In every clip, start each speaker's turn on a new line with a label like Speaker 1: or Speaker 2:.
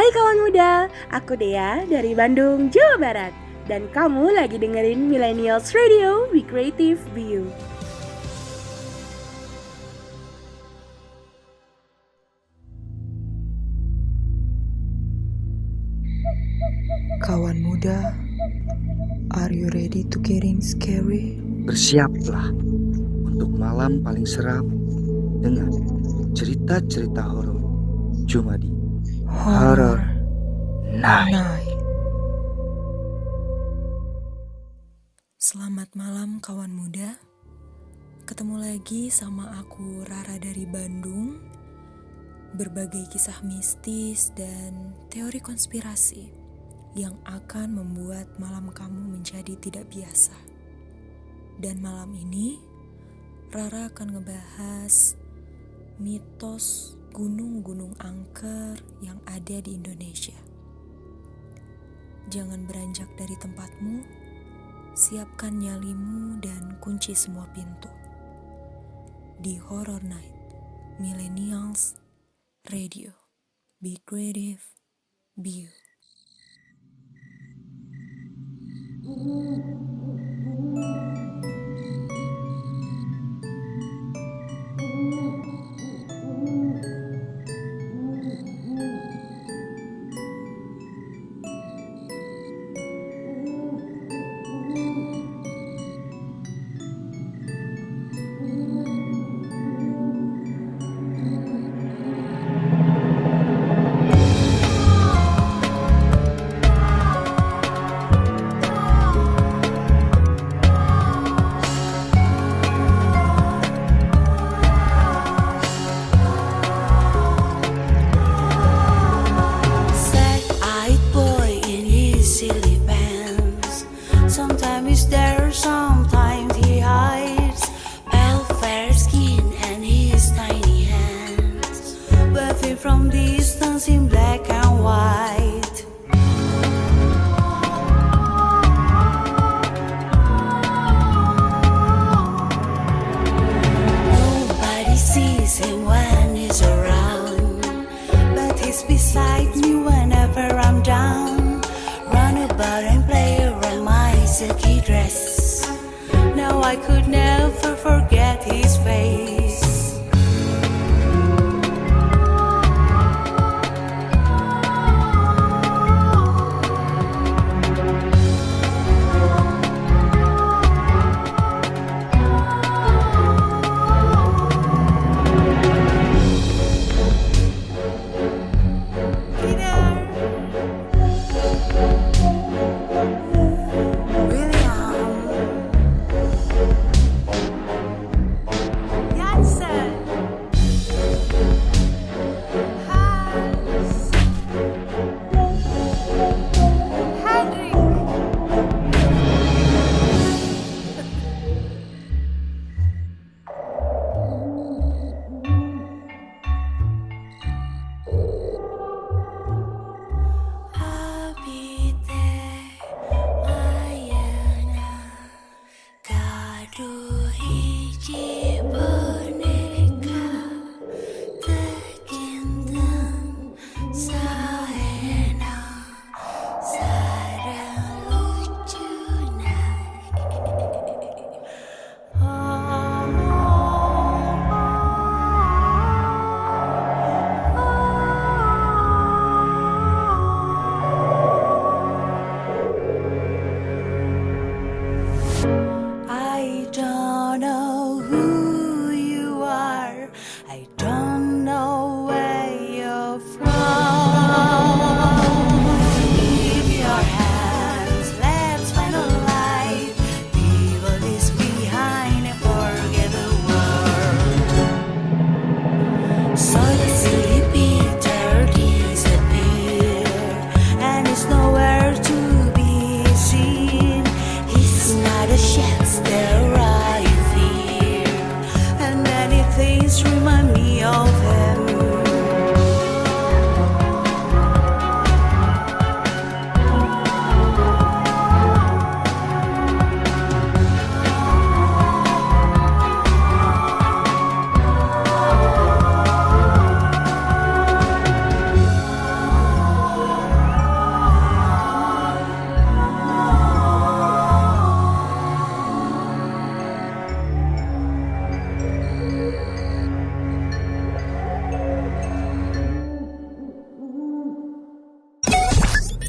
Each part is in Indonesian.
Speaker 1: Hai kawan muda, aku Dea dari Bandung, Jawa Barat. Dan kamu lagi dengerin Millennials Radio with Creative View.
Speaker 2: Kawan muda, are you ready to getting scary?
Speaker 3: Bersiaplah untuk malam paling seram dengan cerita-cerita horor cuma di Horror Night.
Speaker 2: Selamat malam kawan muda. Ketemu lagi sama aku Rara dari Bandung. Berbagai kisah mistis dan teori konspirasi yang akan membuat malam kamu menjadi tidak biasa. Dan malam ini Rara akan ngebahas mitos gunung-gunung angker yang ada di Indonesia. Jangan beranjak dari tempatmu, siapkan nyalimu dan kunci semua pintu. Di Horror Night, Millennials Radio, Be Creative, Be You.
Speaker 4: From distance in black and white. Nobody sees him when he's around, but he's beside me whenever I'm down. Run about and play around my silky dress. Now I could never forget his face.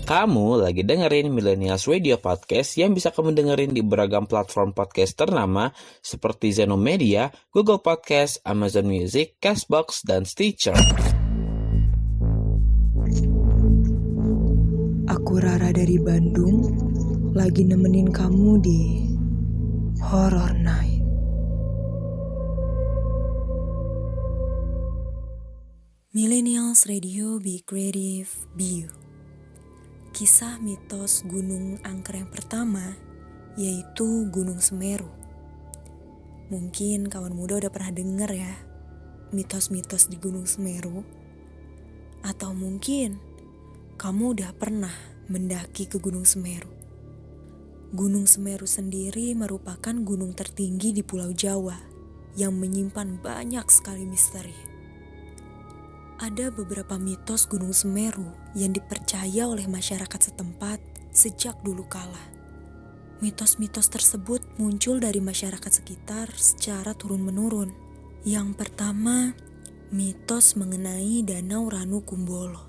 Speaker 5: Kamu lagi dengerin Millennials Radio Podcast yang bisa kamu dengerin di beragam platform podcast ternama seperti Zeno Media, Google Podcast, Amazon Music, Castbox, dan Stitcher.
Speaker 2: Aku Rara dari Bandung, lagi nemenin kamu di Horror Night. Millennials Radio, be creative, be you. Kisah mitos gunung angker yang pertama yaitu Gunung Semeru. Mungkin kawan muda udah pernah denger ya mitos-mitos di Gunung Semeru. Atau mungkin kamu udah pernah mendaki ke Gunung Semeru. Gunung Semeru sendiri merupakan gunung tertinggi di Pulau Jawa yang menyimpan banyak sekali misteri. Ada beberapa mitos Gunung Semeru yang dipercaya oleh masyarakat setempat sejak dulu kala. Mitos-mitos tersebut muncul dari masyarakat sekitar secara turun-menurun. Yang pertama, mitos mengenai Danau Ranu Kumbolo.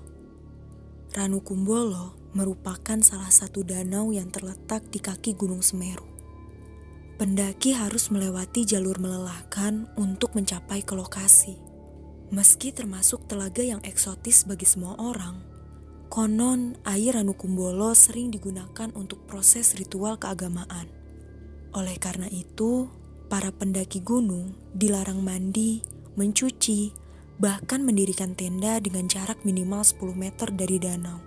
Speaker 2: Ranu Kumbolo merupakan salah satu danau yang terletak di kaki Gunung Semeru. Pendaki harus melewati jalur melelahkan untuk mencapai ke lokasi. Meski termasuk telaga yang eksotis bagi semua orang, konon air Ranu Kumbolo sering digunakan untuk proses ritual keagamaan. Oleh karena itu, para pendaki gunung dilarang mandi, mencuci, bahkan mendirikan tenda dengan jarak minimal 10 meter dari danau.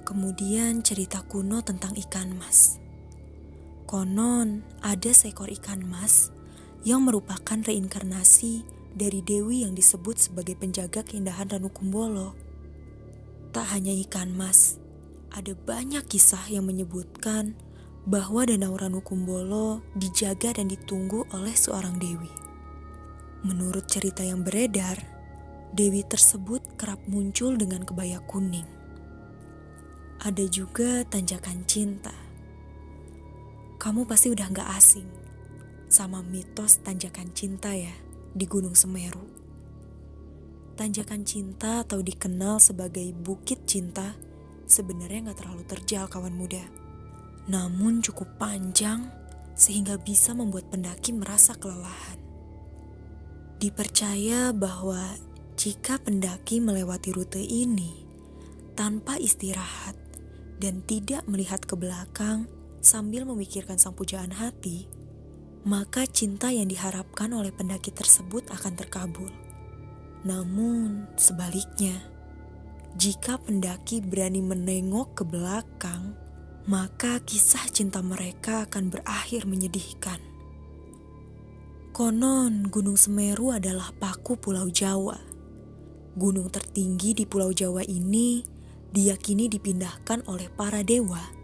Speaker 2: Kemudian cerita kuno tentang ikan mas. Konon ada seekor ikan mas yang merupakan reinkarnasi dari dewi yang disebut sebagai penjaga keindahan Ranu Kumbolo. Tak hanya ikan mas, ada banyak kisah yang menyebutkan bahwa Danau Ranu Kumbolo dijaga dan ditunggu oleh seorang dewi. Menurut cerita yang beredar, dewi tersebut kerap muncul dengan kebaya kuning. Ada juga tanjakan cinta. Kamu pasti udah gak asing sama mitos tanjakan cinta ya di Gunung Semeru. Tanjakan cinta atau dikenal sebagai Bukit Cinta sebenarnya gak terlalu terjal kawan muda. Namun cukup panjang sehingga bisa membuat pendaki merasa kelelahan. Dipercaya bahwa jika pendaki melewati rute ini tanpa istirahat dan tidak melihat ke belakang sambil memikirkan sang pujaan hati, maka cinta yang diharapkan oleh pendaki tersebut akan terkabul. Namun sebaliknya, jika pendaki berani menengok ke belakang, maka kisah cinta mereka akan berakhir menyedihkan. Konon Gunung Semeru adalah paku Pulau Jawa. Gunung tertinggi di Pulau Jawa ini diyakini dipindahkan oleh para dewa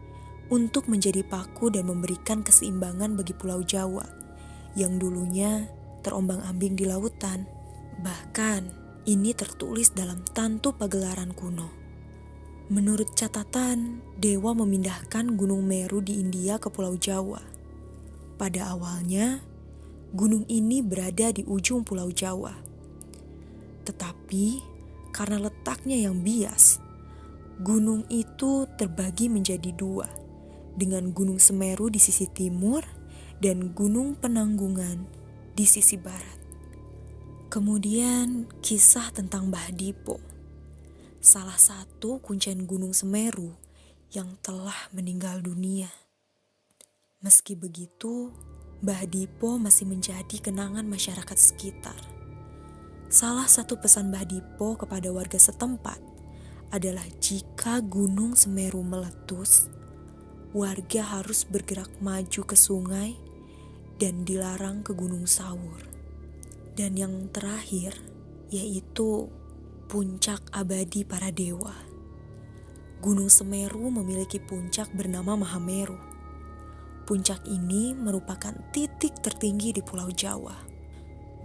Speaker 2: untuk menjadi paku dan memberikan keseimbangan bagi Pulau Jawa yang dulunya terombang-ambing di lautan. Bahkan ini tertulis dalam Tantu Pagelaran kuno. Menurut catatan, dewa memindahkan Gunung Meru di India ke Pulau Jawa. Pada awalnya, gunung ini berada di ujung Pulau Jawa. Tetapi karena letaknya yang bias, gunung itu terbagi menjadi dua, dengan Gunung Semeru di sisi timur dan Gunung Penanggungan di sisi barat. Kemudian kisah tentang Mbah Dipo, salah satu kuncen Gunung Semeru yang telah meninggal dunia. Meski begitu, Mbah Dipo masih menjadi kenangan masyarakat sekitar. Salah satu pesan Mbah Dipo kepada warga setempat adalah jika Gunung Semeru meletus, warga harus bergerak maju ke sungai dan dilarang ke Gunung Sawur. Dan yang terakhir yaitu puncak abadi para dewa. Gunung Semeru memiliki puncak bernama Mahameru. Puncak ini merupakan titik tertinggi di Pulau Jawa.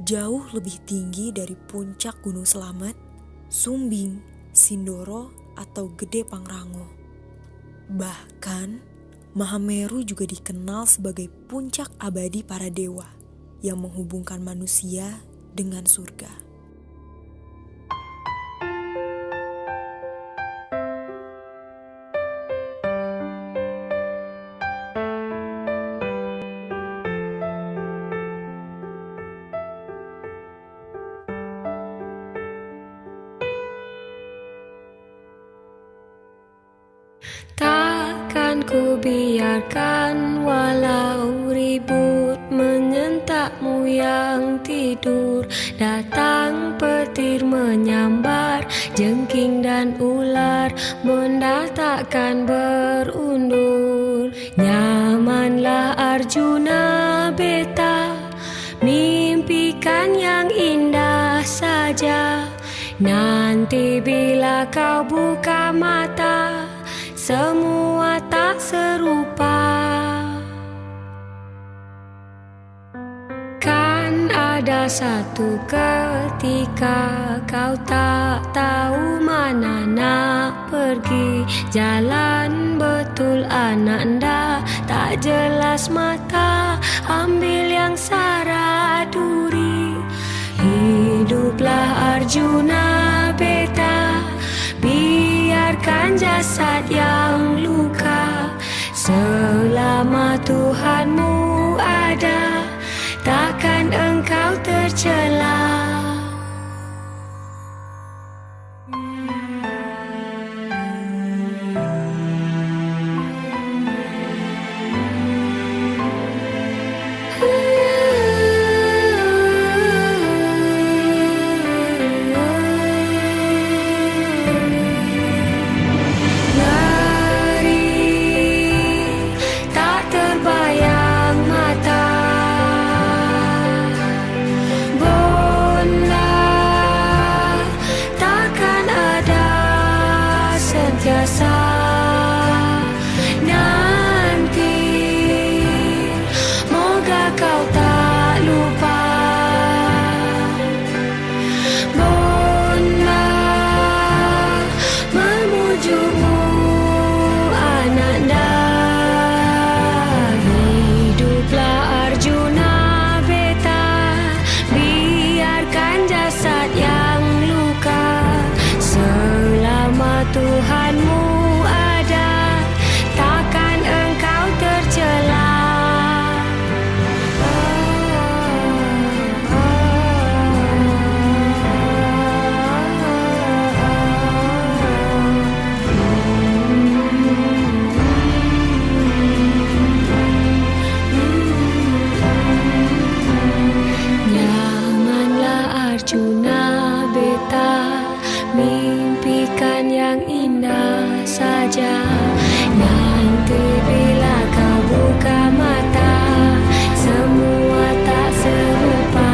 Speaker 2: Jauh lebih tinggi dari puncak Gunung Slamet, Sumbing, Sindoro, atau Gede Pangrango. Bahkan Mahameru juga dikenal sebagai puncak abadi para dewa yang menghubungkan manusia dengan surga.
Speaker 6: Takkan ku biarkan walau ribut menyentakmu yang tidur. Datang petir menyambar jengking dan ular, benda takkan berundur. Nyamanlah Arjuna beta, mimpikan yang indah saja. Nanti bila kau buka mata, semua tak serupa. Kan ada satu ketika kau tak tahu mana nak pergi. Jalan betul ananda, tak jelas mata, ambil yang sara duri. Hiduplah Arjuna beta, biarkan jasad yang luka. Selama Tuhanmu ada, takkan engkau tercela. Tuhanmu ada, takkan engkau tercela. Nyamanlah Arjuna beta, mimpikan yang indah saja. Nanti bila kau buka mata, semua tak serupa.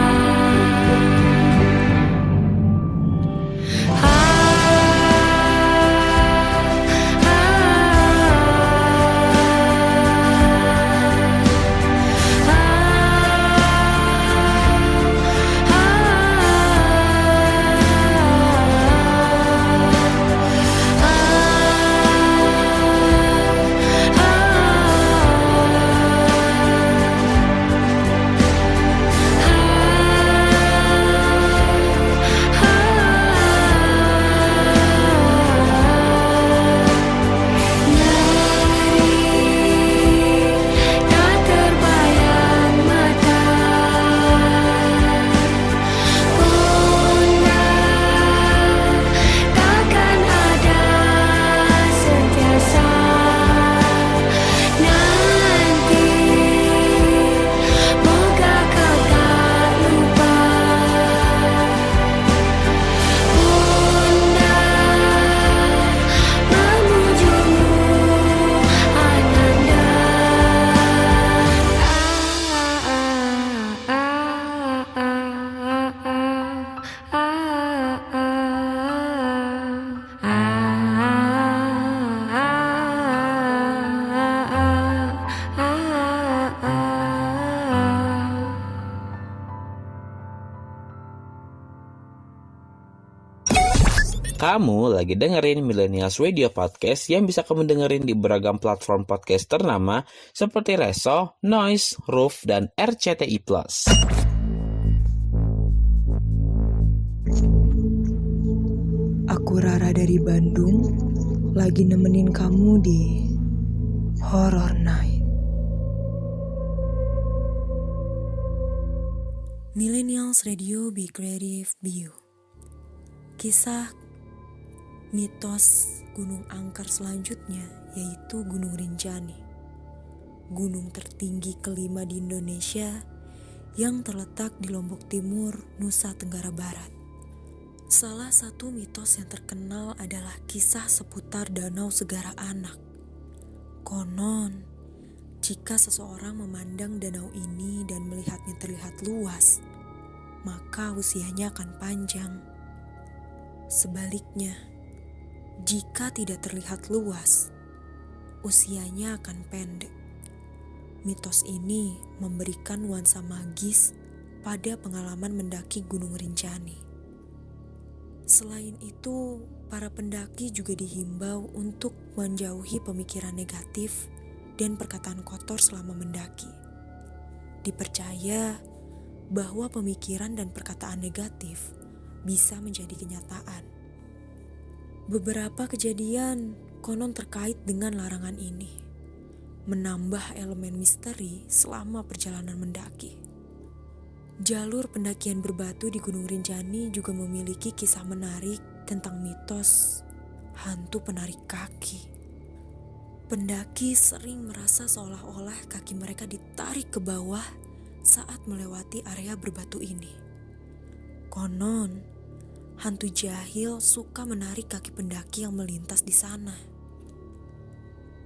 Speaker 5: Kamu lagi dengerin Millennials Radio Podcast yang bisa kamu dengerin di beragam platform podcast ternama seperti Reso, Noise, Roof, dan RCTI+.
Speaker 2: Aku Rara dari Bandung, lagi nemenin kamu di Horror Night. Millennials Radio, be creative, be you. Kisah, mitos, gunung angker selanjutnya, yaitu Gunung Rinjani. Gunung tertinggi kelima di Indonesia yang terletak di Lombok Timur, Nusa Tenggara Barat. Salah satu mitos yang terkenal adalah kisah seputar Danau Segara Anak. Konon, jika seseorang memandang danau ini dan melihatnya terlihat luas, maka usianya akan panjang. Sebaliknya, jika tidak terlihat luas, usianya akan pendek. Mitos ini memberikan nuansa magis pada pengalaman mendaki Gunung Rinjani. Selain itu, para pendaki juga dihimbau untuk menjauhi pemikiran negatif dan perkataan kotor selama mendaki. Dipercaya bahwa pemikiran dan perkataan negatif bisa menjadi kenyataan. Beberapa kejadian konon terkait dengan larangan ini, menambah elemen misteri selama perjalanan mendaki. Jalur pendakian berbatu di Gunung Rinjani juga memiliki kisah menarik tentang mitos hantu penarik kaki. Pendaki sering merasa seolah-olah kaki mereka ditarik ke bawah saat melewati area berbatu ini. Konon, hantu jahil suka menarik kaki pendaki yang melintas di sana.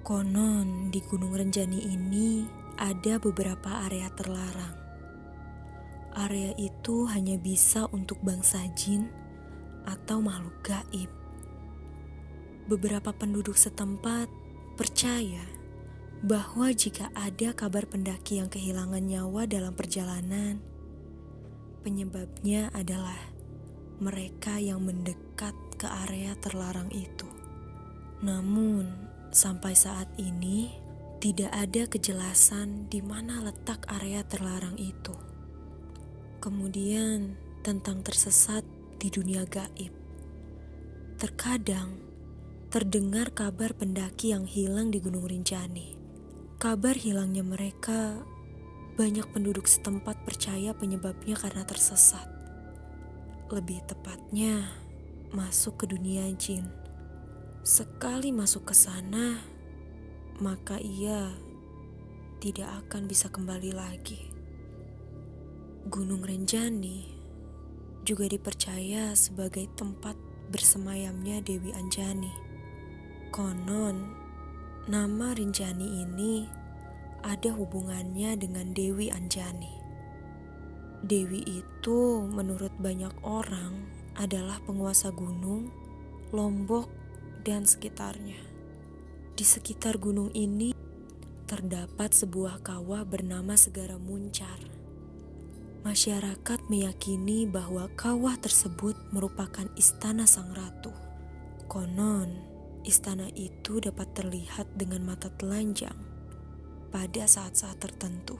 Speaker 2: Konon, di Gunung Rinjani ini ada beberapa area terlarang. Area itu hanya bisa untuk bangsa jin atau makhluk gaib. Beberapa penduduk setempat percaya bahwa jika ada kabar pendaki yang kehilangan nyawa dalam perjalanan, penyebabnya adalah mereka yang mendekat ke area terlarang itu. Namun, sampai saat ini tidak ada kejelasan di mana letak area terlarang itu. Kemudian, tentang tersesat di dunia gaib. Terkadang terdengar kabar pendaki yang hilang di Gunung Rinjani. Kabar hilangnya mereka, banyak penduduk setempat percaya penyebabnya karena tersesat. Lebih tepatnya, masuk ke dunia jin. Sekali masuk ke sana, maka ia tidak akan bisa kembali lagi. Gunung Rinjani juga dipercaya sebagai tempat bersemayamnya Dewi Anjani. Konon, nama Rinjani ini ada hubungannya dengan Dewi Anjani. Dewi itu menurut banyak orang adalah penguasa gunung, Lombok, dan sekitarnya. Di sekitar gunung ini terdapat sebuah kawah bernama Segara Muncar. Masyarakat meyakini bahwa kawah tersebut merupakan istana sang ratu. Konon, istana itu dapat terlihat dengan mata telanjang pada saat-saat tertentu.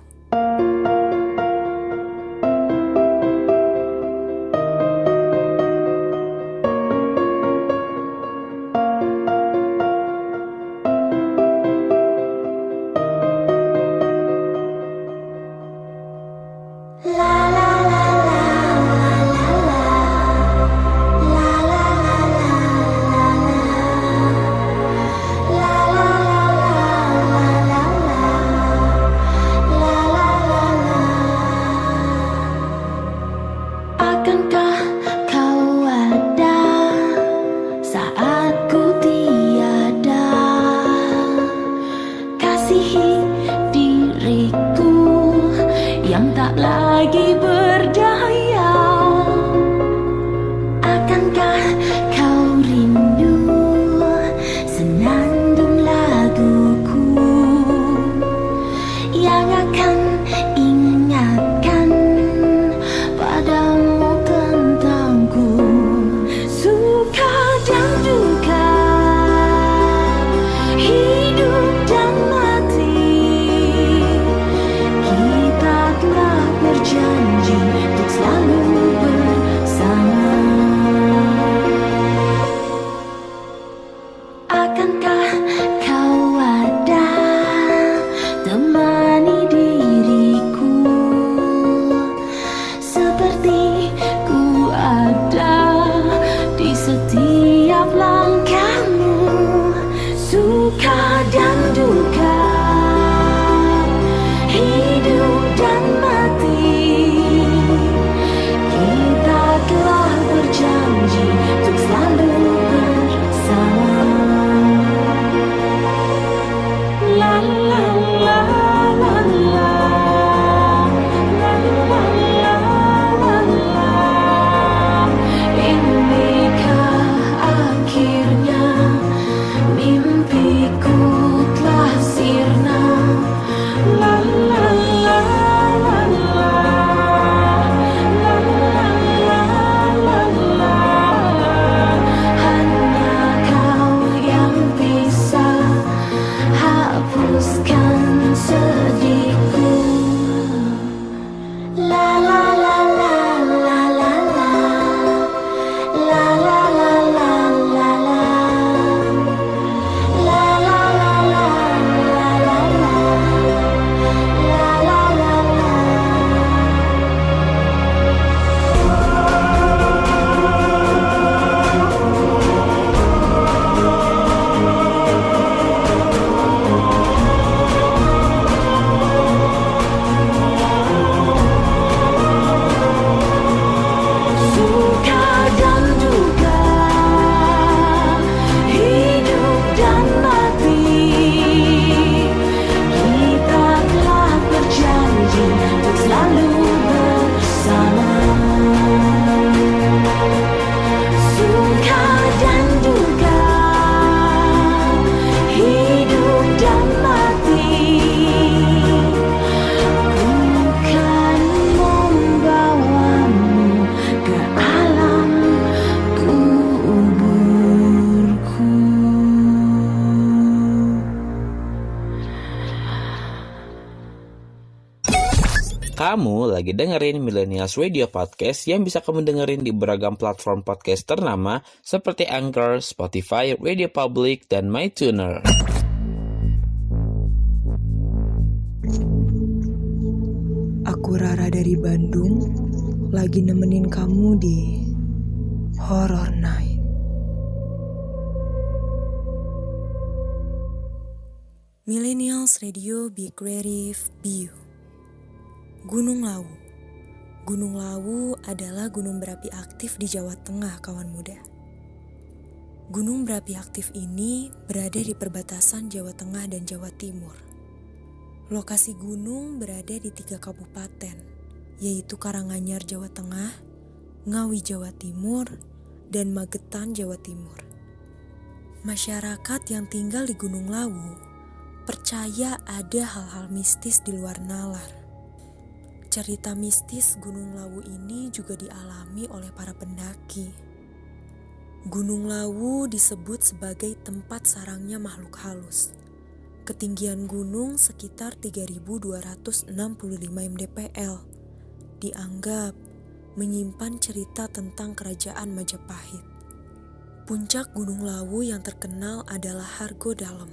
Speaker 5: Kamu lagi dengerin Millennials Radio Podcast yang bisa kamu dengerin di beragam platform podcast ternama seperti Anchor, Spotify, Radio Public, dan MyTuner.
Speaker 2: Aku Rara dari Bandung, lagi nemenin kamu di Horror Night. Millennials Radio Be Creative, Be You. Gunung Lawu. Gunung Lawu adalah gunung berapi aktif di Jawa Tengah, kawan muda. Gunung berapi aktif ini berada di perbatasan Jawa Tengah dan Jawa Timur. Lokasi gunung berada di 3 kabupaten, yaitu Karanganyar, Jawa Tengah, Ngawi, Jawa Timur, dan Magetan, Jawa Timur. Masyarakat yang tinggal di Gunung Lawu percaya ada hal-hal mistis di luar nalar. Cerita mistis Gunung Lawu ini juga dialami oleh para pendaki. Gunung Lawu disebut sebagai tempat sarangnya makhluk halus. Ketinggian gunung sekitar 3.265 mdpl. Dianggap menyimpan cerita tentang kerajaan Majapahit. Puncak Gunung Lawu yang terkenal adalah Hargo Dalem.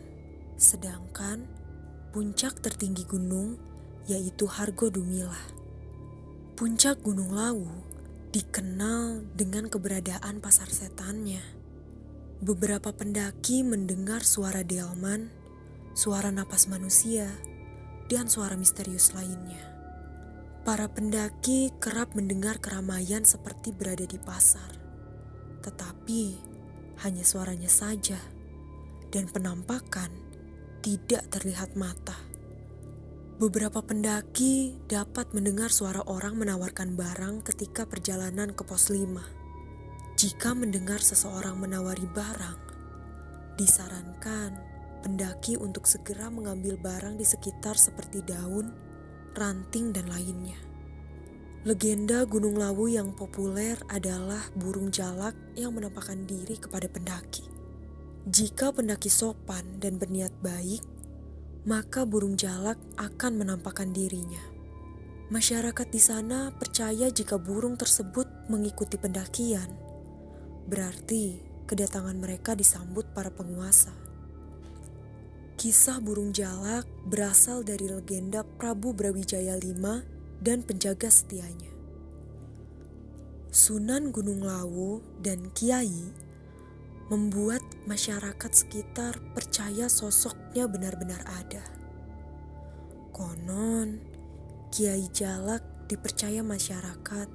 Speaker 2: Sedangkan puncak tertinggi gunung yaitu Hargo Dumilah. Puncak Gunung Lawu dikenal dengan keberadaan pasar setannya. Beberapa pendaki mendengar suara delman, suara napas manusia, dan suara misterius lainnya. Para pendaki kerap mendengar keramaian seperti berada di pasar. Tetapi hanya suaranya saja, dan penampakan tidak terlihat mata. Beberapa pendaki dapat mendengar suara orang menawarkan barang ketika perjalanan ke pos 5. Jika mendengar seseorang menawari barang, disarankan pendaki untuk segera mengambil barang di sekitar seperti daun, ranting, dan lainnya. Legenda Gunung Lawu yang populer adalah burung jalak yang menampakkan diri kepada pendaki. Jika pendaki sopan dan berniat baik, maka burung jalak akan menampakkan dirinya. Masyarakat di sana percaya jika burung tersebut mengikuti pendakian, berarti kedatangan mereka disambut para penguasa. Kisah burung jalak berasal dari legenda Prabu Brawijaya V dan penjaga setianya. Sunan Gunung Lawu dan Kiai membuat masyarakat sekitar percaya sosoknya benar-benar ada. Konon, Kiai Jalak dipercaya masyarakat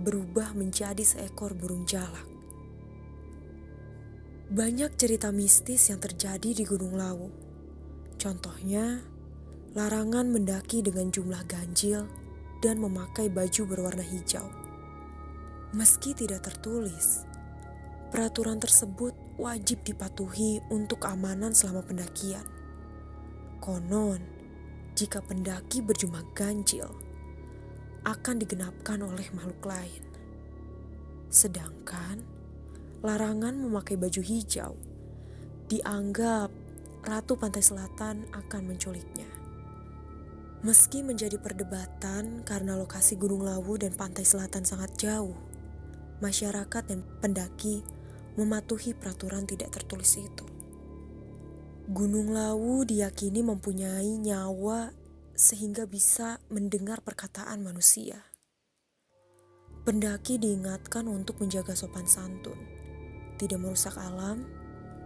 Speaker 2: berubah menjadi seekor burung jalak. Banyak cerita mistis yang terjadi di Gunung Lawu. Contohnya, larangan mendaki dengan jumlah ganjil dan memakai baju berwarna hijau. Meski tidak tertulis, peraturan tersebut wajib dipatuhi untuk keamanan selama pendakian. Konon, jika pendaki berjumlah ganjil, akan digenapkan oleh makhluk lain. Sedangkan, larangan memakai baju hijau dianggap Ratu Pantai Selatan akan menculiknya. Meski menjadi perdebatan karena lokasi Gunung Lawu dan Pantai Selatan sangat jauh, masyarakat dan pendaki mematuhi peraturan tidak tertulis itu. Gunung Lawu diyakini mempunyai nyawa sehingga bisa mendengar perkataan manusia. Pendaki diingatkan untuk menjaga sopan santun, tidak merusak alam,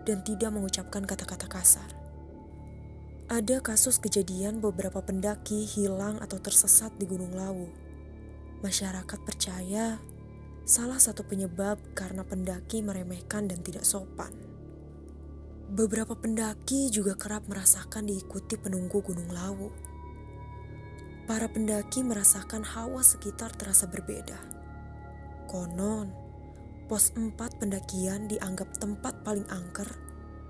Speaker 2: dan tidak mengucapkan kata-kata kasar. Ada kasus kejadian beberapa pendaki hilang atau tersesat di Gunung Lawu. Masyarakat percaya salah satu penyebab karena pendaki meremehkan dan tidak sopan. Beberapa pendaki juga kerap merasakan diikuti penunggu Gunung Lawu. Para pendaki merasakan hawa sekitar terasa berbeda. Konon, pos 4 pendakian dianggap tempat paling angker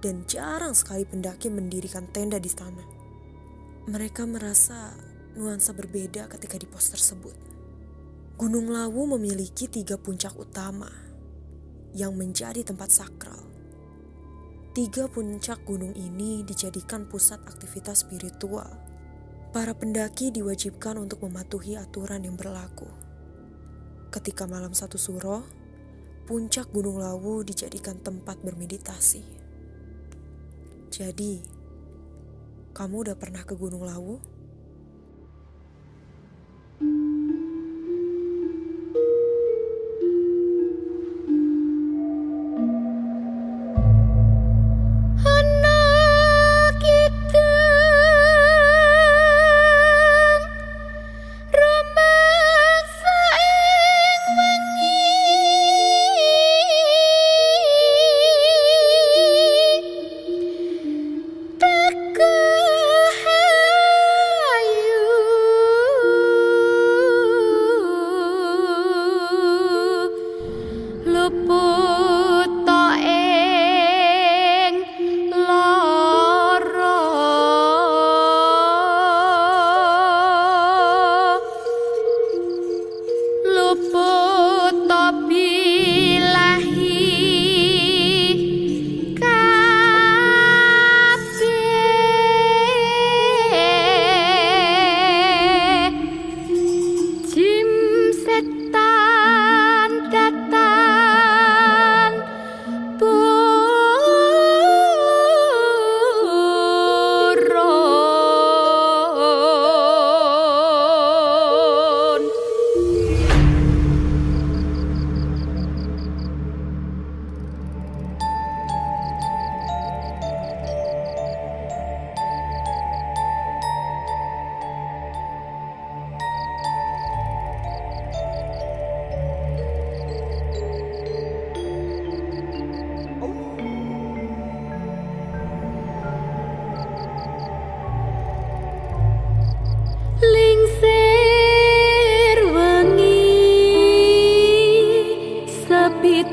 Speaker 2: dan jarang sekali pendaki mendirikan tenda di sana. Mereka merasa nuansa berbeda ketika di pos tersebut. Gunung Lawu memiliki 3 puncak utama yang menjadi tempat sakral. 3 puncak gunung ini dijadikan pusat aktivitas spiritual. Para pendaki diwajibkan untuk mematuhi aturan yang berlaku. Ketika malam satu suro, puncak Gunung Lawu dijadikan tempat bermeditasi. Jadi, kamu udah pernah ke Gunung Lawu?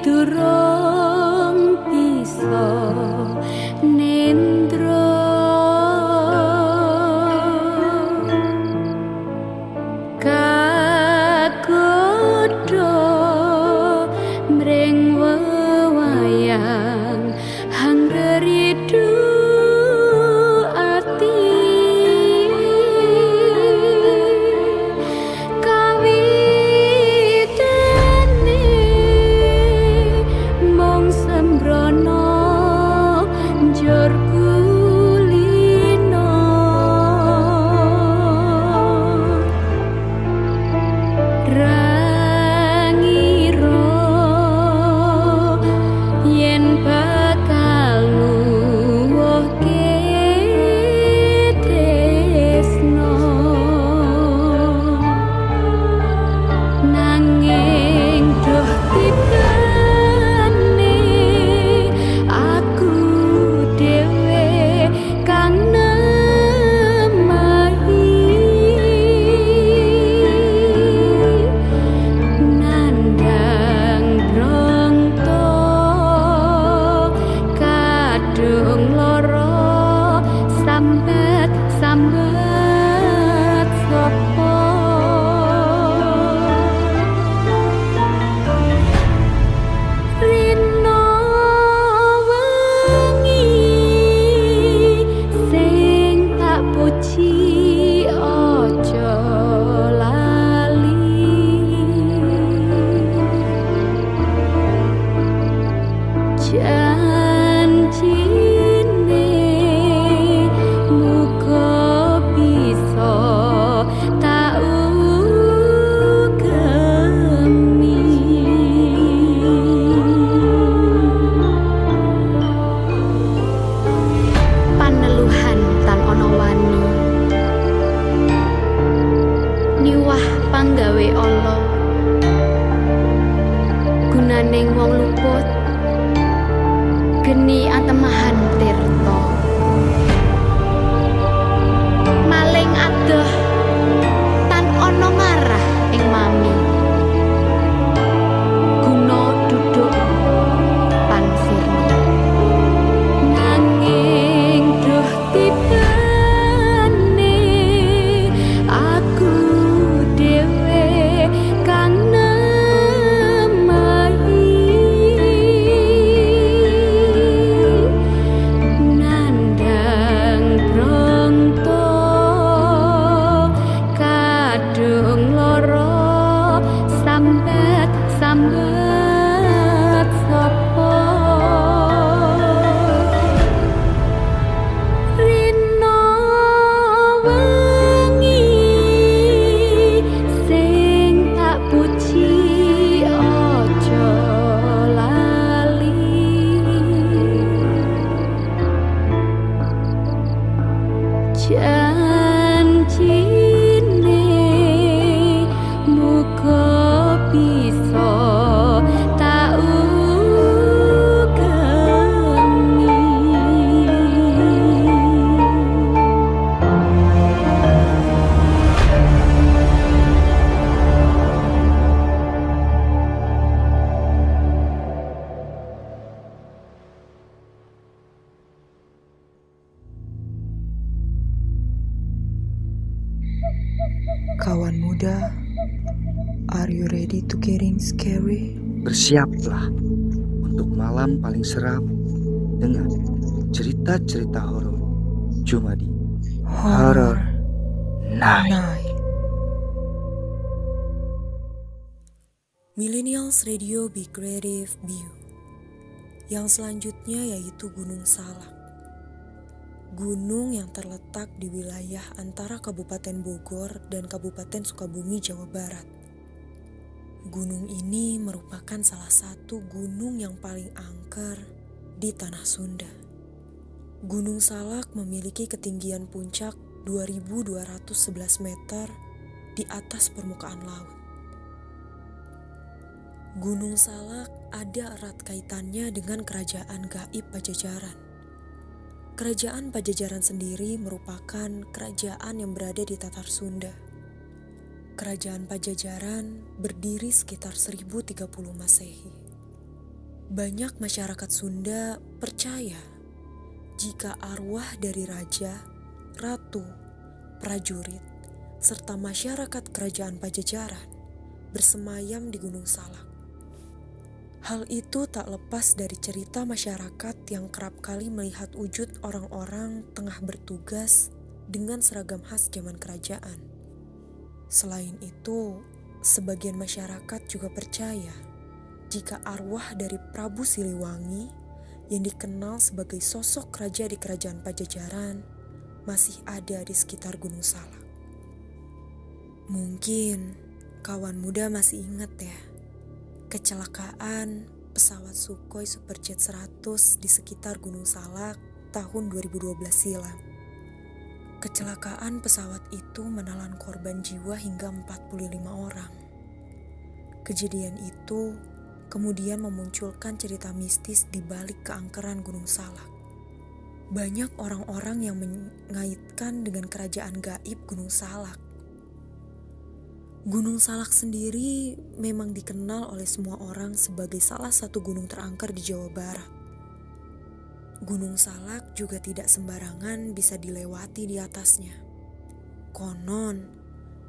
Speaker 6: Durung bisa nendro kagodho mring wewayang hanggeridu ati geni atemahan tirta maling adoh tan ana ngarah ing mami guna duduk pansirna nanging duh tibane aku dhewe kang
Speaker 2: muda, are you ready to getting scary?
Speaker 3: Bersiaplah untuk malam paling seram dengan cerita-cerita horor cuma di Horror Night.
Speaker 2: Millennials Radio Be Creative View. Yang selanjutnya yaitu Gunung Salak. Gunung yang terletak di wilayah antara Kabupaten Bogor dan Kabupaten Sukabumi, Jawa Barat. Gunung ini merupakan salah satu gunung yang paling angker di tanah Sunda. Gunung Salak memiliki ketinggian puncak 2.211 meter di atas permukaan laut. Gunung Salak ada erat kaitannya dengan Kerajaan Gaib Pajajaran. Kerajaan Pajajaran sendiri merupakan kerajaan yang berada di Tatar Sunda. Kerajaan Pajajaran berdiri sekitar 1030 Masehi. Banyak masyarakat Sunda percaya jika arwah dari raja, ratu, prajurit, serta masyarakat kerajaan Pajajaran bersemayam di Gunung Salak. Hal itu tak lepas dari cerita masyarakat yang kerap kali melihat wujud orang-orang tengah bertugas dengan seragam khas zaman kerajaan. Selain itu, sebagian masyarakat juga percaya jika arwah dari Prabu Siliwangi yang dikenal sebagai sosok raja di kerajaan Pajajaran masih ada di sekitar Gunung Salak. Mungkin kawan muda masih ingat ya, kecelakaan pesawat Sukhoi Superjet 100 di sekitar Gunung Salak tahun 2012 silam. Kecelakaan pesawat itu menelan korban jiwa hingga 45 orang. Kejadian itu kemudian memunculkan cerita mistis di balik keangkeran Gunung Salak. Banyak orang-orang yang mengaitkan dengan kerajaan gaib Gunung Salak. Gunung Salak sendiri memang dikenal oleh semua orang sebagai salah satu gunung terangker di Jawa Barat. Gunung Salak juga tidak sembarangan bisa dilewati di atasnya. Konon,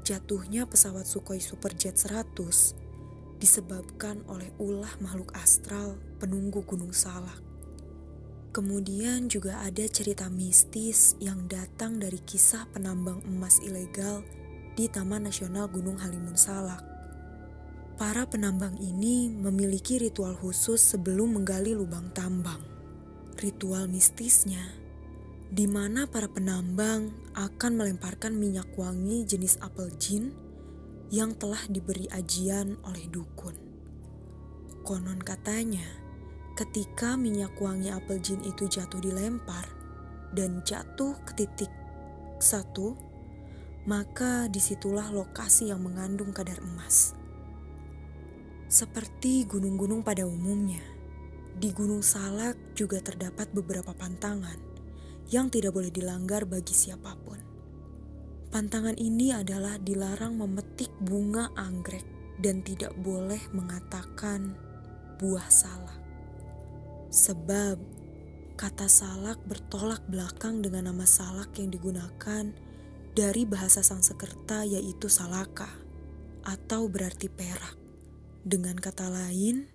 Speaker 2: jatuhnya pesawat Sukhoi Superjet 100 disebabkan oleh ulah makhluk astral penunggu Gunung Salak. Kemudian juga ada cerita mistis yang datang dari kisah penambang emas ilegal di Taman Nasional Gunung Halimun Salak. Para penambang ini memiliki ritual khusus sebelum menggali lubang tambang. Ritual mistisnya, di mana para penambang akan melemparkan minyak wangi jenis apel jin yang telah diberi ajian oleh dukun. Konon katanya, ketika minyak wangi apel jin itu jatuh dilempar dan jatuh ke titik satu, maka disitulah lokasi yang mengandung kadar emas. Seperti gunung-gunung pada umumnya, di Gunung Salak juga terdapat beberapa pantangan yang tidak boleh dilanggar bagi siapapun. Pantangan ini adalah dilarang memetik bunga anggrek dan tidak boleh mengatakan buah salak. Sebab kata salak bertolak belakang dengan nama salak yang digunakan dari bahasa Sanskerta yaitu salaka atau berarti perak. Dengan kata lain,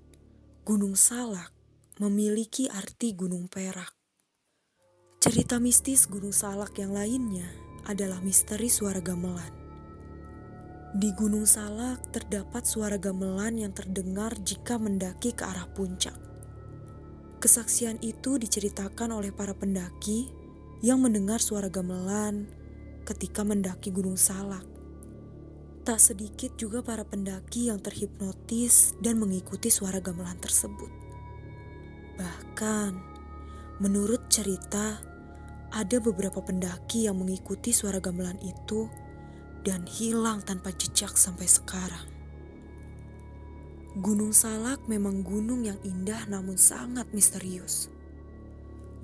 Speaker 2: Gunung Salak memiliki arti gunung perak. Cerita mistis Gunung Salak yang lainnya adalah misteri suara gamelan. Di Gunung Salak terdapat suara gamelan yang terdengar jika mendaki ke arah puncak. Kesaksian itu diceritakan oleh para pendaki yang mendengar suara gamelan ketika mendaki Gunung Salak. Tak sedikit juga para pendaki yang terhipnotis dan mengikuti suara gamelan tersebut. Bahkan, menurut cerita, ada beberapa pendaki yang mengikuti suara gamelan itu dan hilang tanpa jejak sampai sekarang. Gunung Salak memang gunung yang indah namun sangat misterius.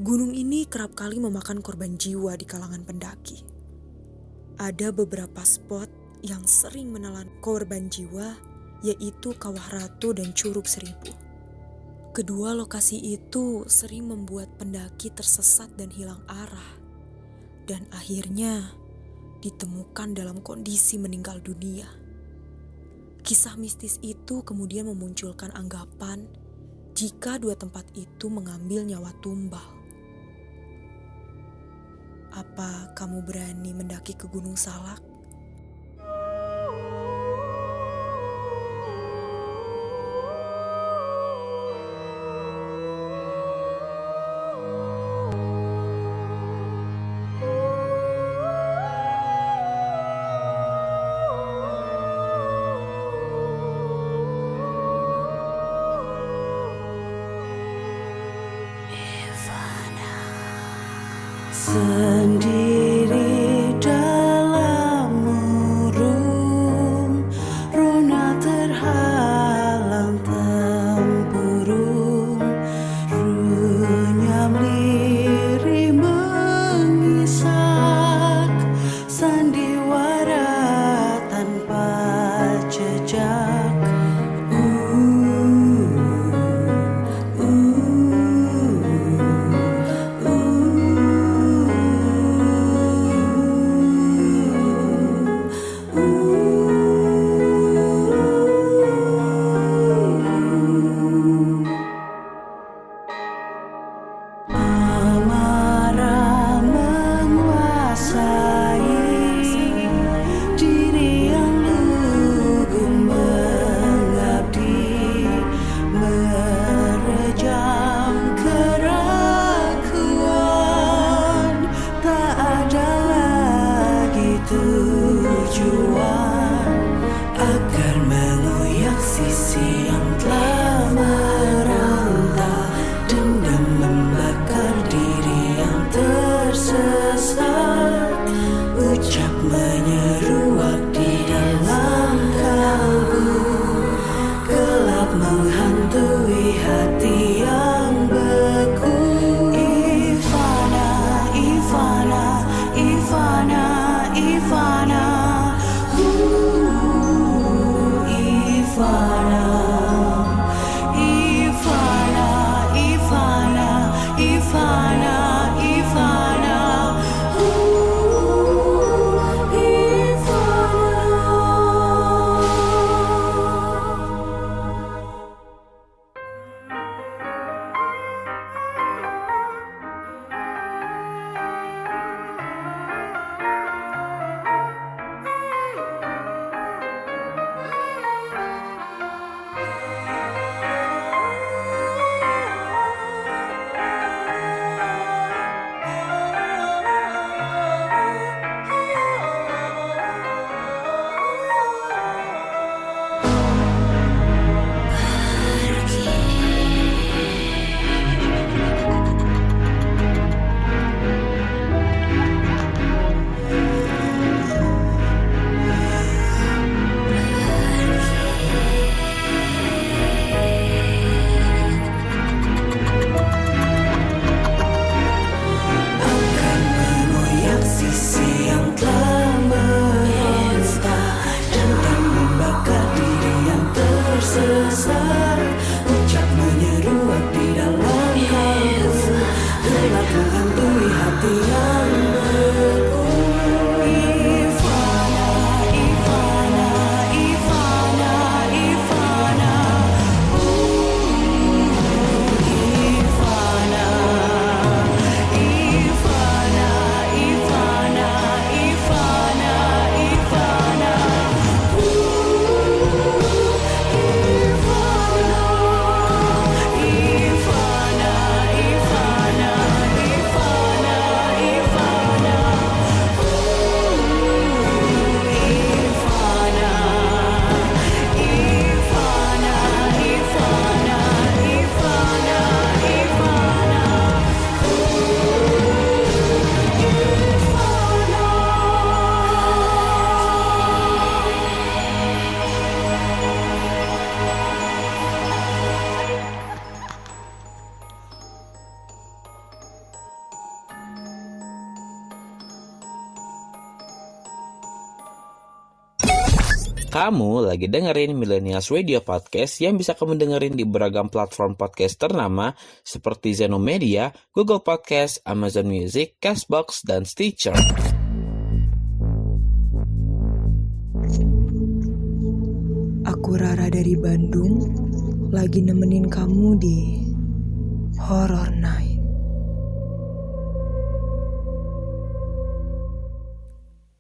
Speaker 2: Gunung ini kerap kali memakan korban jiwa di kalangan pendaki. Ada beberapa spot yang sering menelan korban jiwa, yaitu Kawah Ratu dan Curug Seribu. Kedua lokasi itu sering membuat pendaki tersesat dan hilang arah, dan akhirnya ditemukan dalam kondisi meninggal dunia. Kisah mistis itu kemudian memunculkan anggapan jika dua tempat itu mengambil nyawa tumbal. Apa kamu berani mendaki ke Gunung Salak?
Speaker 4: Sendiri dalam murung, rona terhalang tempurung, runyam lirih mengisak, sandiwara tanpa jejak. Amarah menguasai diri yang lugu mengabdi, merejam keraguan, tak ada lagi tujuan agar mengoyak sisi yang telah merantau, dendam membakar diri yang tersesat, ucap menyeruak di dalam kalbu, gelap menghantui hati yang beku. Ivana, Ivana, Ivana, Ivana, Ivana, Ivana, Ivana, Ivana, Ivana, akan mengoyak sisi yang telah meronta, dendam membakar diri yang tersesat, ucap menyeruak di dalam kalbu, gelap menghantui hati yang beku. Ivana, Ivana, Ivana, Ivana, Ivana, Ivana, Ivana, Ivana, Ivana, Ivana, Ivana, Ivana, Ivana,
Speaker 5: Kamu lagi dengerin Millennials Radio Podcast yang bisa kamu dengerin di beragam platform podcast ternama seperti Zenomedia, Google Podcast, Amazon Music, Castbox, dan Stitcher.
Speaker 2: Aku Aku Rara dari Bandung, lagi nemenin kamu di Horror Night.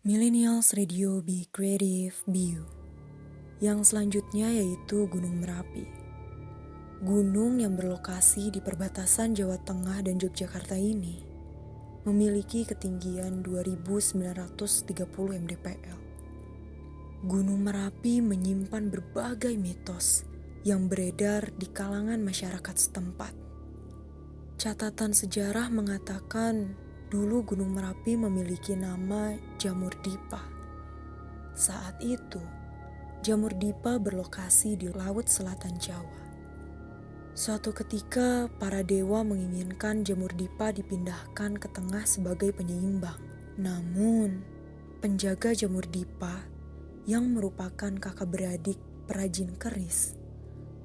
Speaker 2: Millennials Radio Be Creative Be You. Yang selanjutnya yaitu Gunung Merapi. Gunung yang berlokasi di perbatasan Jawa Tengah dan Yogyakarta ini memiliki ketinggian 2.930 mdpl. Gunung Merapi menyimpan berbagai mitos yang beredar di kalangan masyarakat setempat. Catatan sejarah mengatakan dulu Gunung Merapi memiliki nama Jamur Dipa. Saat itu, Jamur Dipa berlokasi di Laut Selatan Jawa. Suatu ketika, para dewa menginginkan Jamur Dipa dipindahkan ke tengah sebagai penyeimbang. Namun, penjaga Jamur Dipa yang merupakan kakak beradik perajin keris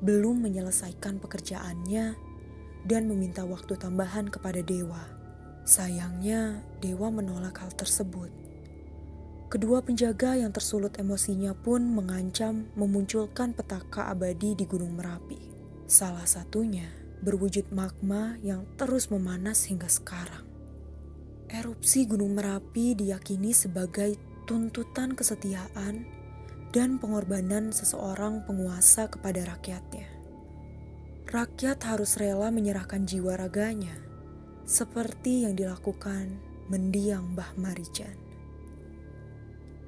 Speaker 2: belum menyelesaikan pekerjaannya dan meminta waktu tambahan kepada dewa. Sayangnya, dewa menolak hal tersebut. Kedua penjaga yang tersulut emosinya pun mengancam memunculkan petaka abadi di Gunung Merapi. Salah satunya berwujud magma yang terus memanas hingga sekarang. Erupsi Gunung Merapi diyakini sebagai tuntutan kesetiaan dan pengorbanan seseorang penguasa kepada rakyatnya. Rakyat harus rela menyerahkan jiwa raganya, seperti yang dilakukan mendiang Mbah Marijan.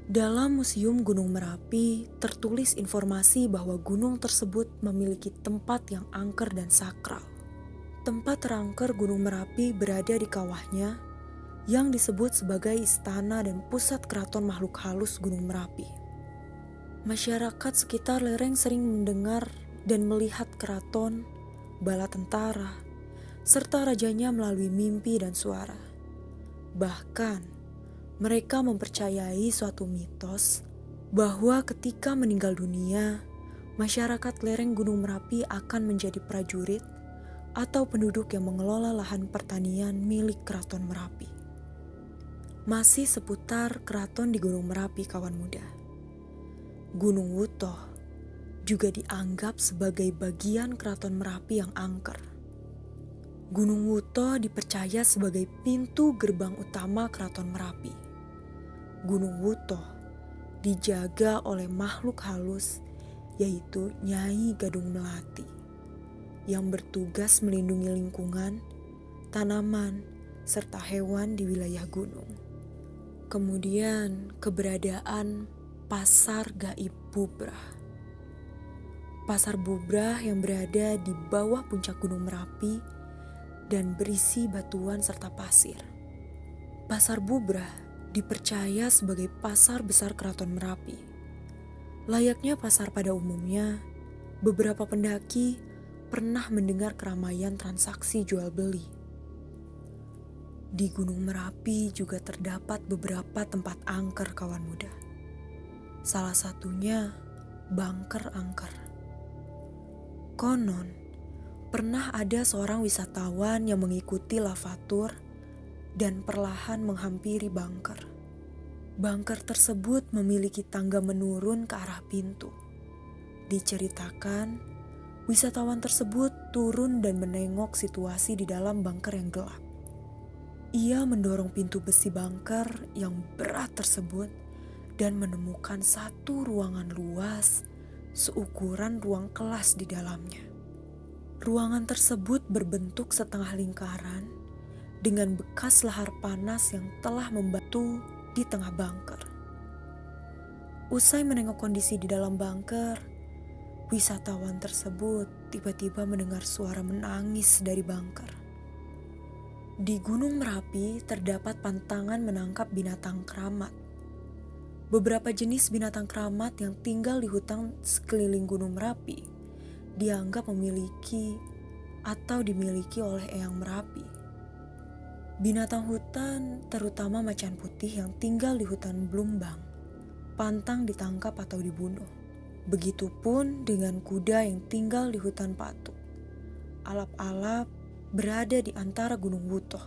Speaker 2: Dalam Museum Gunung Merapi tertulis informasi bahwa gunung tersebut memiliki tempat yang angker dan sakral. Tempat terangker Gunung Merapi berada di kawahnya yang disebut sebagai istana dan pusat keraton makhluk halus Gunung Merapi. Masyarakat sekitar lereng sering mendengar dan melihat keraton, bala tentara, serta rajanya melalui mimpi dan suara. Bahkan, mereka mempercayai suatu mitos bahwa ketika meninggal dunia, masyarakat lereng Gunung Merapi akan menjadi prajurit atau penduduk yang mengelola lahan pertanian milik Keraton Merapi. Masih seputar keraton di Gunung Merapi, kawan muda. Gunung Wutoh juga dianggap sebagai bagian Keraton Merapi yang angker. Gunung Wutoh dipercaya sebagai pintu gerbang utama Keraton Merapi. Gunung Wutoh dijaga oleh makhluk halus yaitu Nyai Gadung Melati yang bertugas melindungi lingkungan, tanaman, serta hewan di wilayah gunung. Kemudian keberadaan Pasar Gaib Bubrah. Pasar Bubrah yang berada di bawah puncak Gunung Merapi dan berisi batuan serta pasir. Pasar Bubrah dipercaya sebagai pasar besar Keraton Merapi. Layaknya pasar pada umumnya, beberapa pendaki pernah mendengar keramaian transaksi jual beli. Di Gunung Merapi juga terdapat beberapa tempat angker, kawan muda. Salah satunya Bangker Angker. Konon, pernah ada seorang wisatawan yang mengikuti lavatur dan perlahan menghampiri bangker. Bangker tersebut memiliki tangga menurun ke arah pintu. Diceritakan, wisatawan tersebut turun dan menengok situasi di dalam bangker yang gelap. Ia mendorong pintu besi bangker yang berat tersebut dan menemukan satu ruangan luas seukuran ruang kelas di dalamnya. Ruangan tersebut berbentuk setengah lingkaran dengan bekas lahar panas yang telah membatu di tengah bangker. Usai menengok kondisi di dalam bangker, wisatawan tersebut tiba-tiba mendengar suara menangis dari bangker. Di Gunung Merapi terdapat pantangan menangkap binatang keramat. Beberapa jenis binatang keramat yang tinggal di hutan sekeliling Gunung Merapi dianggap memiliki atau dimiliki oleh Eyang Merapi. Binatang hutan terutama macan putih yang tinggal di hutan Blumbang pantang ditangkap atau dibunuh. Begitupun dengan kuda yang tinggal di hutan Patuk. Alap-alap berada di antara Gunung Wutoh.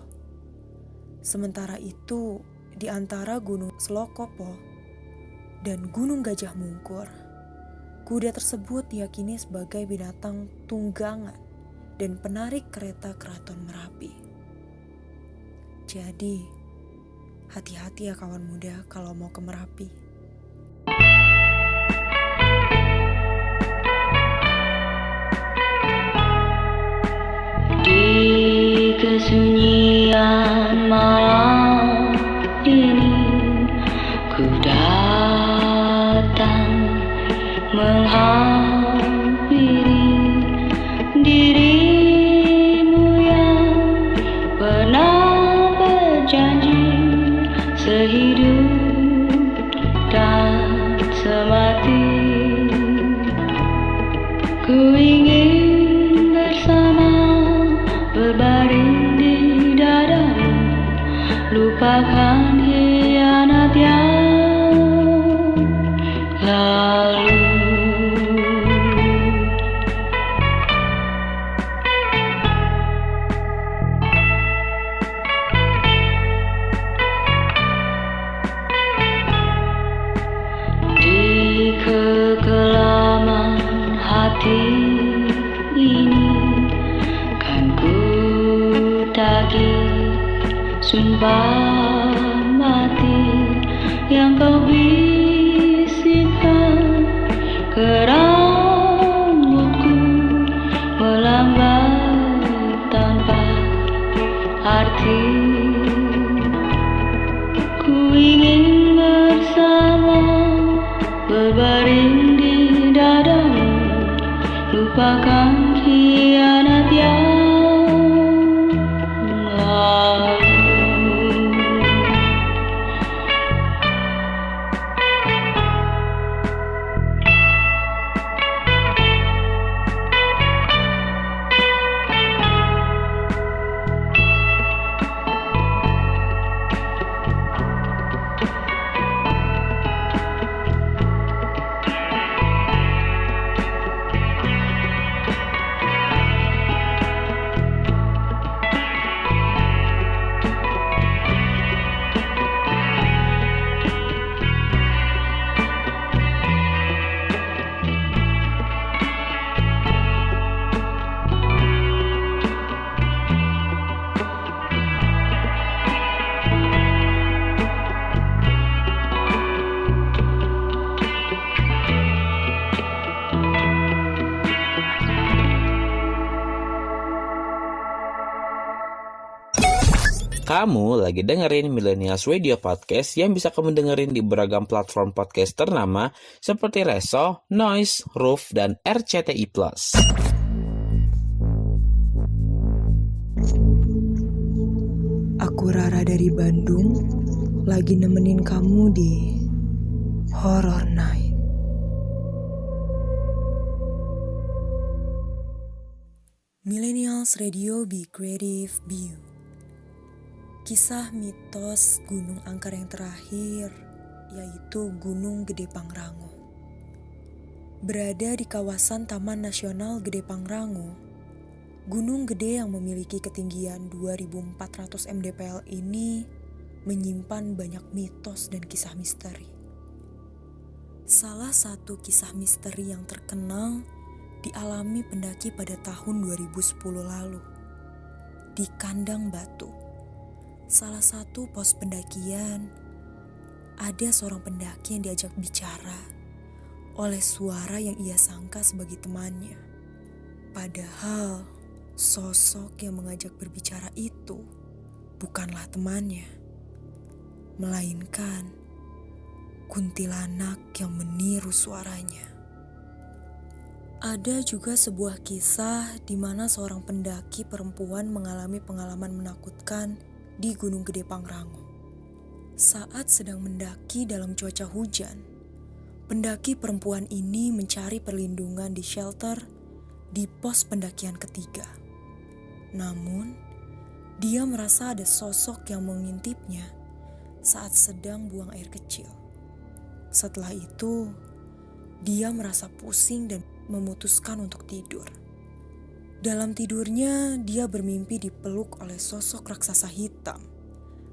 Speaker 2: Sementara itu, di antara Gunung Selokopo dan Gunung Gajah Mungkur, Kuda tersebut diyakini sebagai binatang tunggangan dan penarik kereta keraton Merapi. Jadi, hati-hati ya kawan muda kalau mau ke Merapi.
Speaker 7: Di kesunyian malam ini ku datang menghampiri dirimu yang pernah berjanji sehidup dan semati. Ku ingin bersama berbaring di dadamu, lupakan hianat yang lalu. Di kekelaman hati ini kan ku tagih sumpah mati yang kau bisikkan ke rambutku, melambai tanpa arti. Ku ingin bersama berbaring di dadamu, lupakan hianat yang lalu.
Speaker 5: Kamu lagi dengerin Millennials Radio Podcast yang bisa kamu dengerin di beragam platform podcast ternama seperti Reso, Noise, Roof, dan RCTI+.
Speaker 2: Aku Rara dari Bandung, lagi nemenin kamu di Horror Night. Millennials Radio, Be Creative, Be You. Kisah mitos Gunung Angker yang terakhir, yaitu Gunung Gede Pangrango. Berada di kawasan Taman Nasional Gede Pangrango, Gunung Gede yang memiliki ketinggian 2.400 mdpl ini menyimpan banyak mitos dan kisah misteri. Salah satu kisah misteri yang terkenal dialami pendaki pada tahun 2010 lalu di Kandang Batu. Salah satu pos pendakian, ada seorang pendaki yang diajak bicara oleh suara yang ia sangka sebagai temannya. Padahal sosok yang mengajak berbicara itu bukanlah temannya, melainkan kuntilanak yang meniru suaranya. Ada juga sebuah kisah di mana seorang pendaki perempuan mengalami pengalaman menakutkan di Gunung Gede Pangrango. Saat sedang mendaki dalam cuaca hujan, pendaki perempuan ini mencari perlindungan di shelter di pos pendakian ketiga. Namun, dia merasa ada sosok yang mengintipnya saat sedang buang air kecil. Setelah itu, dia merasa pusing dan memutuskan untuk tidur. Dalam tidurnya, dia bermimpi dipeluk oleh sosok raksasa hitam.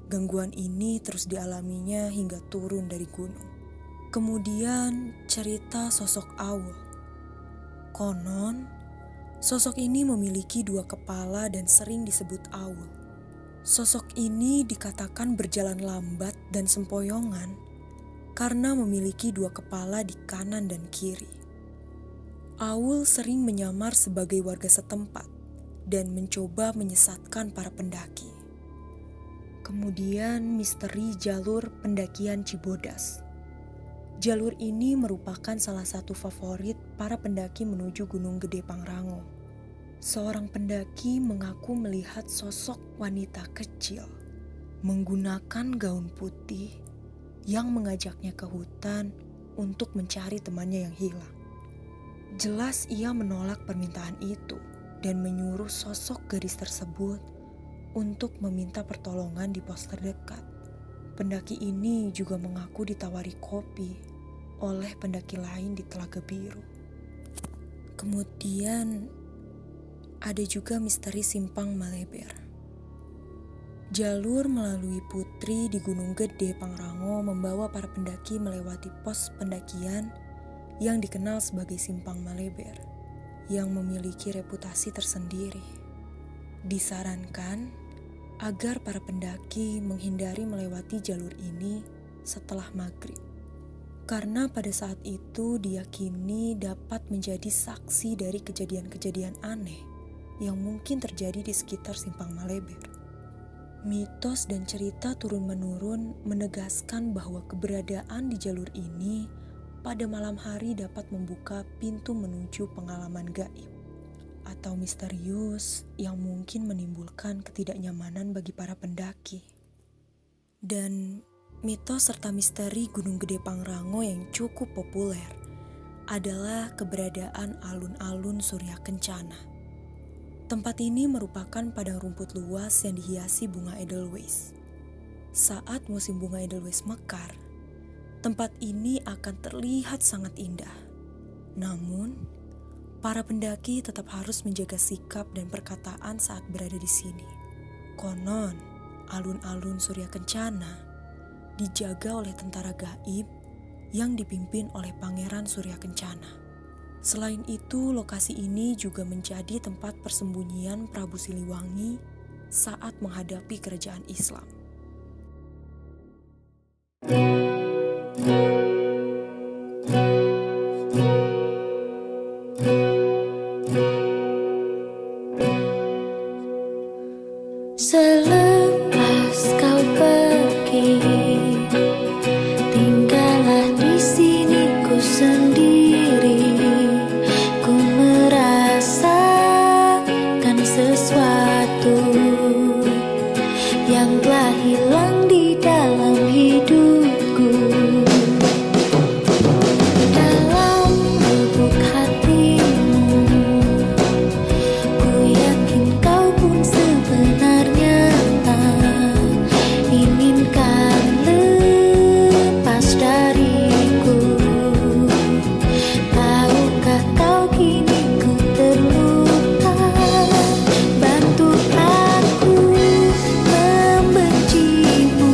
Speaker 2: Gangguan ini terus dialaminya hingga turun dari gunung. Kemudian cerita sosok Aul. Konon, sosok ini memiliki 2 kepala dan sering disebut Aul. Sosok ini dikatakan berjalan lambat dan sempoyongan karena memiliki 2 kepala di kanan dan kiri. Aul sering menyamar sebagai warga setempat dan mencoba menyesatkan para pendaki. Kemudian misteri jalur pendakian Cibodas. Jalur ini merupakan salah satu favorit para pendaki menuju Gunung Gede Pangrango. Seorang pendaki mengaku melihat sosok wanita kecil menggunakan gaun putih yang mengajaknya ke hutan untuk mencari temannya yang hilang. Jelas ia menolak permintaan itu dan menyuruh sosok gadis tersebut untuk meminta pertolongan di pos terdekat. Pendaki ini juga mengaku ditawari kopi oleh pendaki lain di Telaga Biru. Kemudian ada juga misteri Simpang Maleber. Jalur melalui Putri di Gunung Gede Pangrango membawa para pendaki melewati pos pendakian yang dikenal sebagai Simpang Maleber, yang memiliki reputasi tersendiri. Disarankan agar para pendaki menghindari melewati jalur ini setelah maghrib, karena pada saat itu diyakini dapat menjadi saksi dari kejadian-kejadian aneh yang mungkin terjadi di sekitar Simpang Maleber. Mitos dan cerita turun-menurun menegaskan bahwa keberadaan di jalur ini pada malam hari dapat membuka pintu menuju pengalaman gaib atau misterius yang mungkin menimbulkan ketidaknyamanan bagi para pendaki. Dan mitos serta misteri Gunung Gede Pangrango yang cukup populer adalah keberadaan alun-alun Surya Kencana. Tempat ini merupakan padang rumput luas yang dihiasi bunga edelweiss. Saat musim bunga edelweiss mekar, tempat ini akan terlihat sangat indah. Namun, para pendaki tetap harus menjaga sikap dan perkataan saat berada di sini. Konon, alun-alun Surya Kencana dijaga oleh tentara gaib yang dipimpin oleh Pangeran Surya Kencana. Selain itu, lokasi ini juga menjadi tempat persembunyian Prabu Siliwangi saat menghadapi kerajaan Islam.
Speaker 6: Selepas kau pergi, tinggallah di sini ku sendiri. Ku merasakan sesuatu yang telah hilang di dalam hidupku. Dalam lubuk hatimu, ku yakin kau pun sebenarnya inginkan lepas dariku. Tahukah kau kini ku terluka? Bantu aku membencimu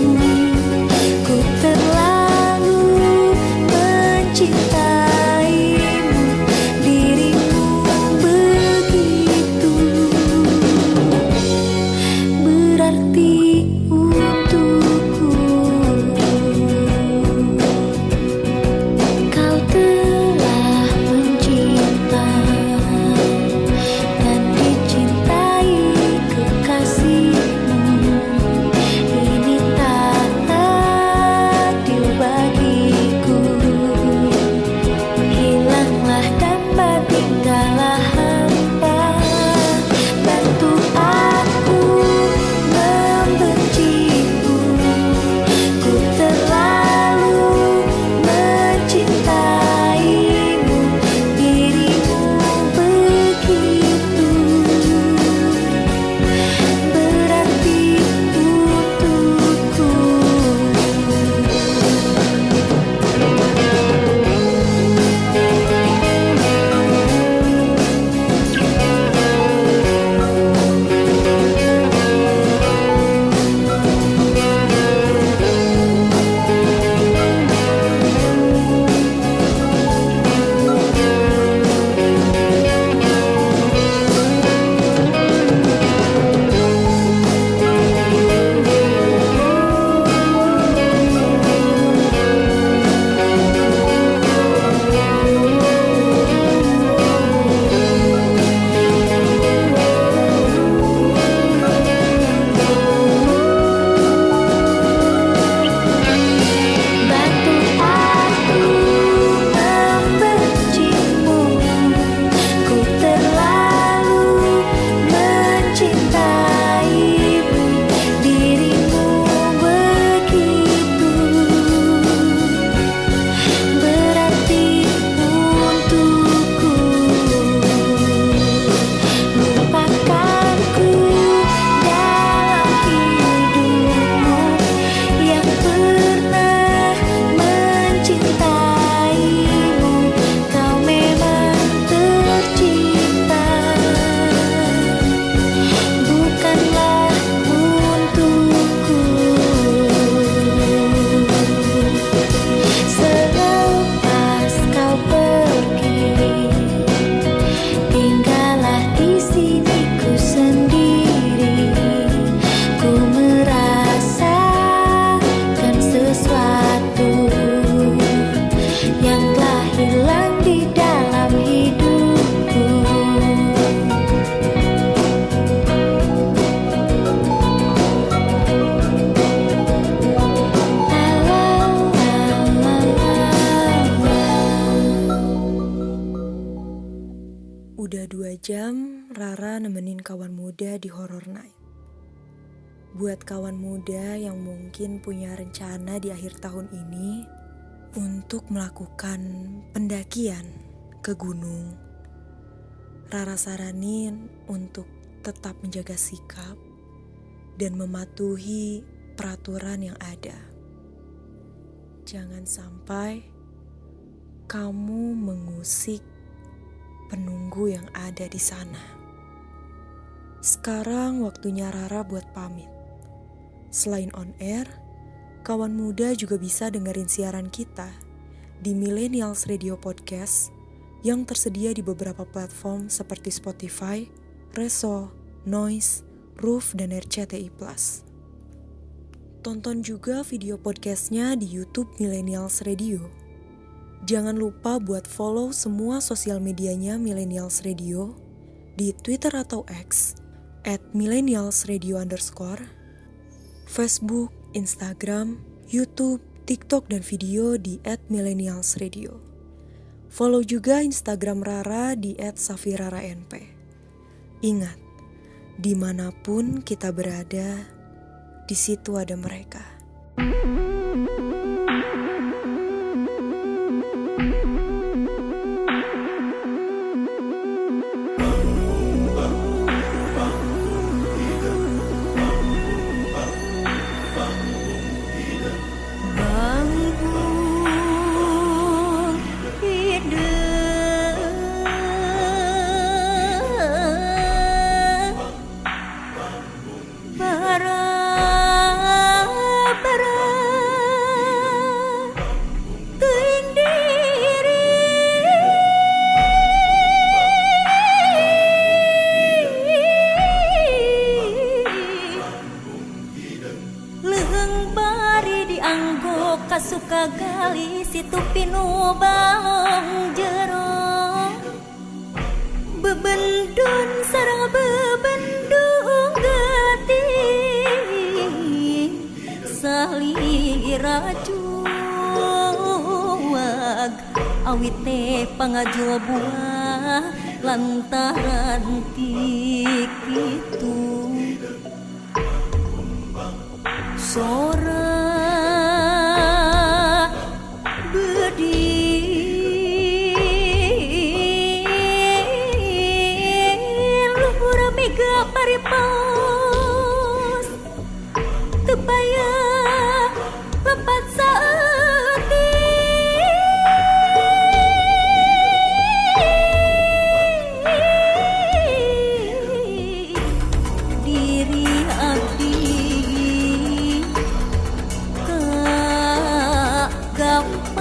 Speaker 2: Sudah 2 jam Rara nemenin kawan muda di Horror Night. Buat kawan muda yang mungkin punya rencana di akhir tahun ini untuk melakukan pendakian ke gunung, Rara saranin untuk tetap menjaga sikap dan mematuhi peraturan yang ada. Jangan sampai kamu mengusik penunggu yang ada di sana. Sekarang waktunya Rara buat pamit. Selain on air, kawan muda juga bisa dengerin siaran kita di Millennials Radio Podcast yang tersedia di beberapa platform seperti Spotify, Reso, Noise, Roof, dan RCTI+. Tonton juga video podcastnya di YouTube Millennials Radio. Jangan lupa buat follow semua sosial medianya Millennials Radio di Twitter atau X @millennialsradio_, Facebook, Instagram, YouTube, TikTok, dan video di @millennialsradio. Follow juga Instagram Rara di @safirara_np. Ingat, dimanapun kita berada, di situ ada mereka.
Speaker 6: Kasuka gali situ pinu balong jero bebendun sarang bebendung gati salira juag awit teh pangajul buah lantaran kitu sora paripaus tebaya lepat saati diri abdi gampang.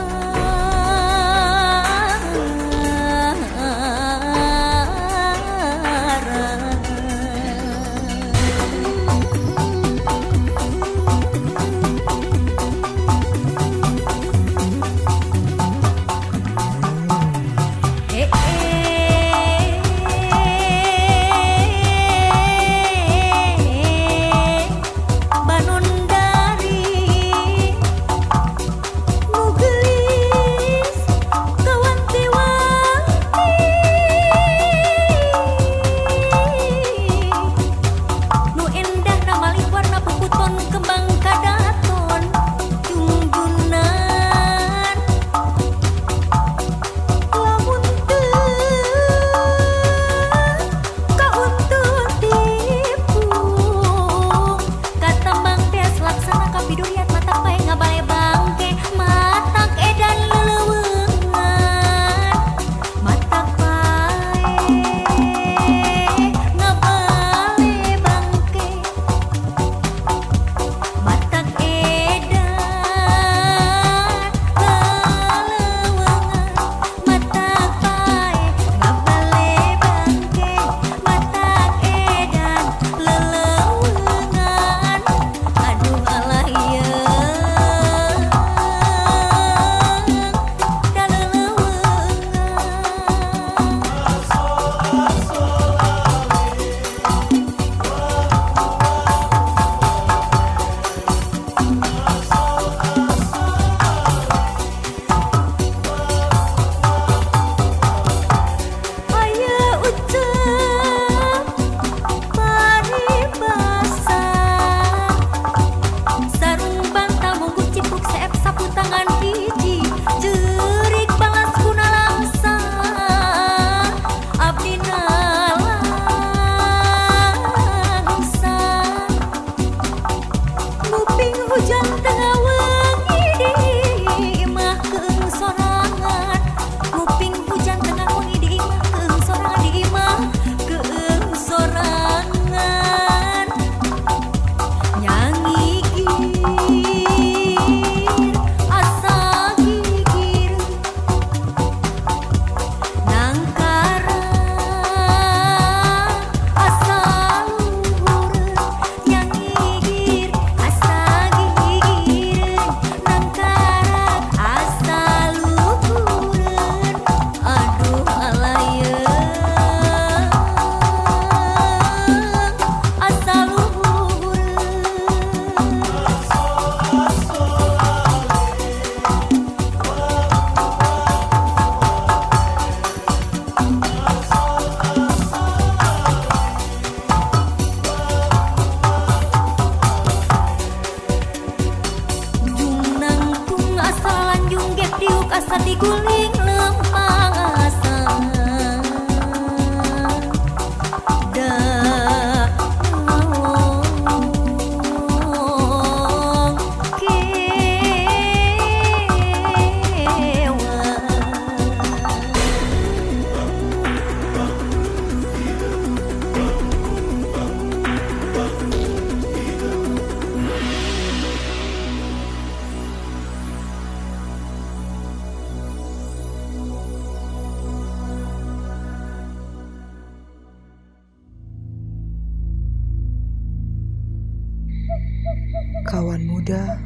Speaker 2: Kawan muda,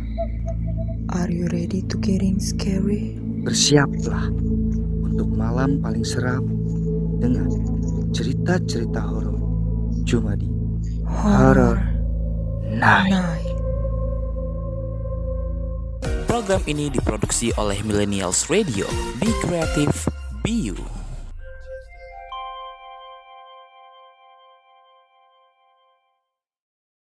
Speaker 2: are you ready to getting scary?
Speaker 3: Bersiaplah untuk malam paling seram dengan cerita-cerita horor cuma di Horror Night.
Speaker 5: Program ini diproduksi oleh Millennials Radio. Be creative, be you.